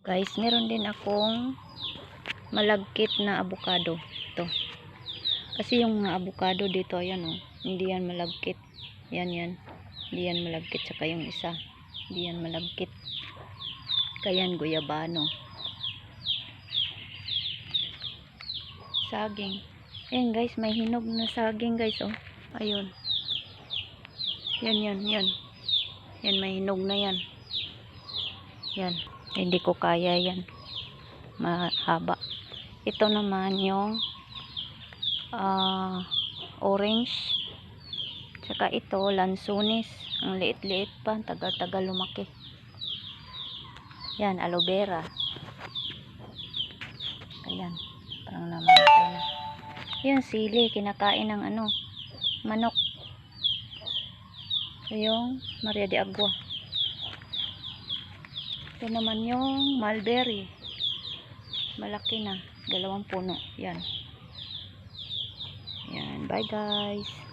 Guys, meron din akong malagkit na avocado. Ito. Kasi yung mga avocado dito, ayan oh, hindi yan malagkit. Yan. Hindi yan malagkit. Saka yung isa, hindi yan malagkit. Kaya yan guyabano. Saging. Ayan guys, may hinog na saging guys oh. Ayun. Yan. Yan, may hinog na yan. Yan. Hindi ko kaya yan. Mahaba. Ito naman yung orange. Tsaka ito, lansunis. Ang liit-liit pa. Tagal-tagal lumaki. Yan, aloe vera. Ayan. Parang namatay na. Yan, sili. Kinakain ng manok. Ito yung Maria de Agua. Ito naman yung mulberry. Malaki na. 2 puno. Yan. Yan. Bye guys.